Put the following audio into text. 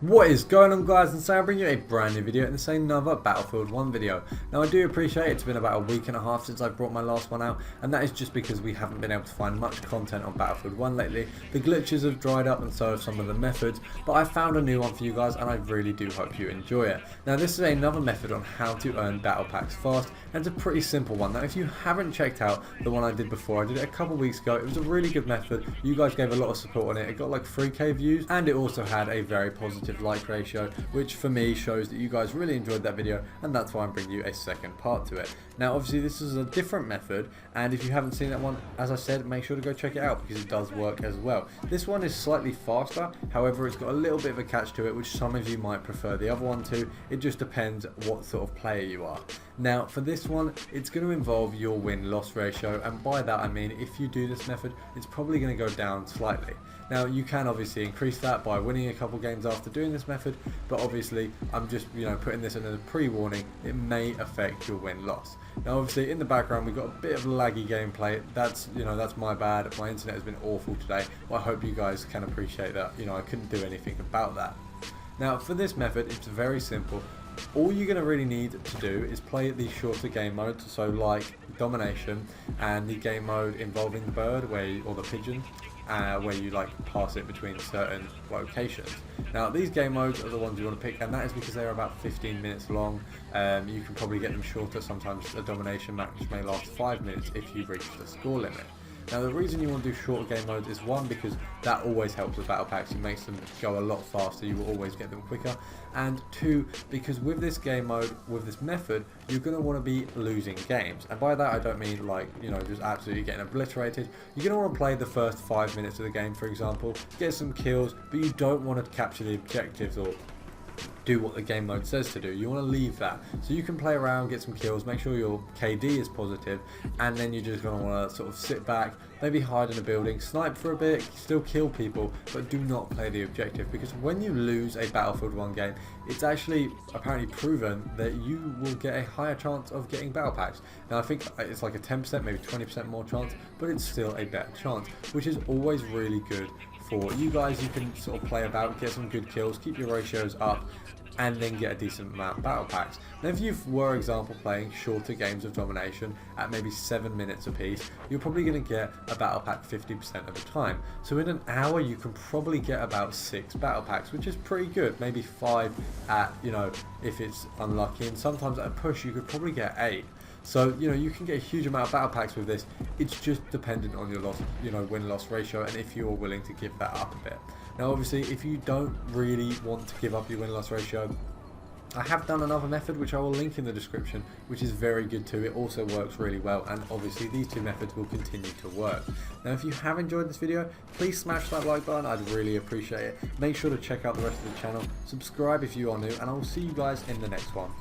What is going on, guys, and so I bring you a brand new video, and it's another Battlefield 1 video. Now I do appreciate it's been about a week and a half since I brought my last one out, and that is just because we haven't been able to find much content on Battlefield 1 lately. The glitches have dried up and so have some of the methods, but I found a new one for you guys and I really do hope you enjoy it. Now this is another method on how to earn battle packs fast, and it's a pretty simple one. Now if you haven't checked out the one I did before, I did it a couple weeks ago. It was a really good method. You guys gave a lot of support on it. It got like 3k views, and it also had a very positive like ratio, which for me shows that you guys really enjoyed that video, and that's why I'm bringing you a second part to it. Now obviously this is a different method, and if you haven't seen that one, as I said, make sure to go check it out because it does work as well. This one is slightly faster, however it's got a little bit of a catch to it, which some of you might prefer the other one to. It just depends what sort of player you are. Now for this one, it's going to involve your win-loss ratio, and by that I mean if you do this method, it's probably going to go down slightly. Now you can obviously increase that by winning a couple games after doing this method, but obviously I'm just putting this in as a pre-warning. It may affect your win-loss. Now obviously in the background we've got a bit of laggy gameplay. That's my bad. My internet has been awful today. Well, I hope you guys can appreciate that. I couldn't do anything about that. Now for this method, it's very simple. All you're going to really need to do is play the shorter game modes, so like domination and the game mode involving the bird or the pigeon, where you like pass it between certain locations. Now these game modes are the ones you want to pick, and that is because they're about 15 minutes long. You can probably get them shorter. Sometimes a domination match may last 5 minutes if you reach the score limit. Now the reason you want to do shorter game modes is one, because that always helps with battle packs. It makes them go a lot faster. You will always get them quicker. And two, because with this game mode, with this method, you're going to want to be losing games. And by that I don't mean like, just absolutely getting obliterated. You're going to want to play the first 5 minutes of the game, for example, get some kills, but you don't want to capture the objectives or do what the game mode says to do. You want to leave that so you can play around, get some kills, make sure your KD is positive, and then you're just going to want to sort of sit back, maybe hide in a building, snipe for a bit, still kill people, but do not play the objective, because when you lose a Battlefield 1 game, it's actually apparently proven that you will get a higher chance of getting battle packs. Now I think it's like a 10%, maybe 20% more chance, but it's still a better chance, which is always really good for you guys. You can sort of play about, get some good kills, keep your ratios up, and then get a decent amount of battle packs. Now if you for example playing shorter games of domination at maybe 7 minutes apiece, you're probably going to get a battle pack 50% of the time. So in an hour you can probably get about 6 battle packs, which is pretty good. Maybe 5 at, if it's unlucky, and sometimes at a push you could probably get 8. So you can get a huge amount of battle packs with this. It's just dependent on your loss, win-loss ratio, and if you're willing to give that up a bit. Now obviously if you don't really want to give up your win-loss ratio, I have done another method which I will link in the description, which is very good too. It also works really well, and obviously these two methods will continue to work. Now if you have enjoyed this video, please smash that like button. I'd really appreciate it. Make sure to check out the rest of the channel, subscribe if you are new, and I will see you guys in the next one.